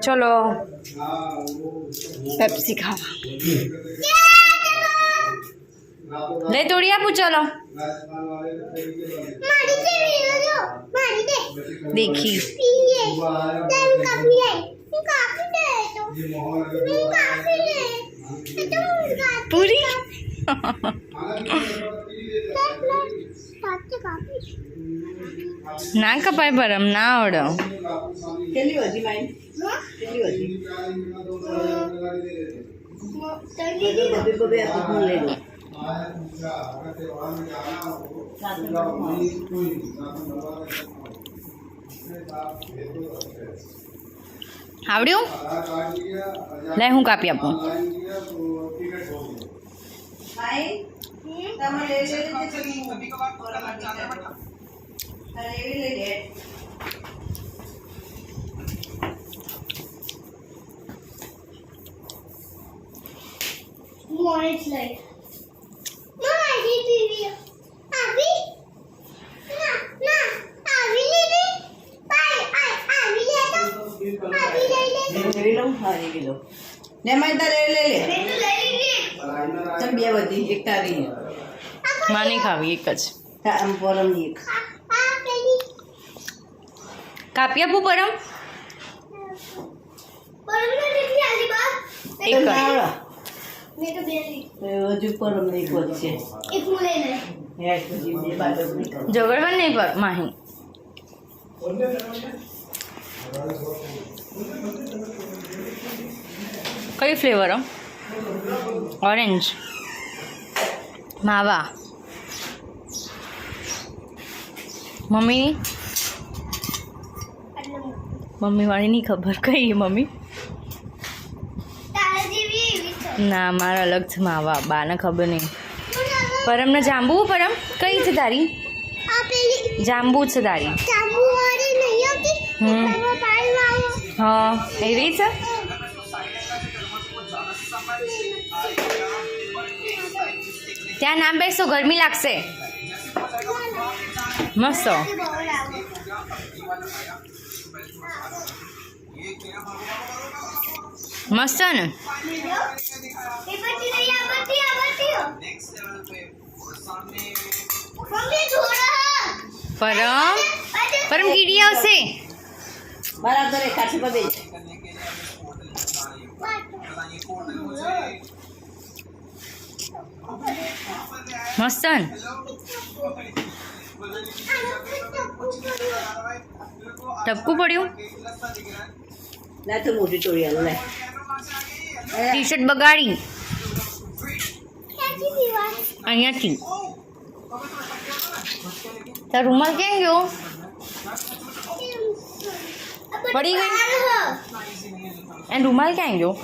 चलो पेप्सी खावा ले तोड़ी आपू चलो देखी पूरी ना कपाय परम ना आवड़ आवड्યું લે હું કાપી આપું માની ખાવી એક જ કાપી આપું પરમ એક ઝઘડવા નહીં પર માહી કઈ ફ્લેવર ઓરેન્જ માવા મમ્મી વાળી નહીં ખબર કઈ મમ્મી ના મારા અલગ છે માવા બાને ખબર નહીં પરમને જાંબુ પરમ કઈ છે તારી જાંબુ છે તારી હા એવી છે ત્યાં નામ બેસો ગરમી લાગશે મસ્ત મસ્ત ને પરમ કીડી આવશે બરાબર કાચી પદે મસ્ત ને ટપકું પડ્યું ના તો મોટી ચોરી આલો લે ટી શર્ટ બગાડી અહીંયાથી તાર રૂમાલ ક્યાં ગયો પડી ગઈ એ રૂમાલ ક્યાં ગયો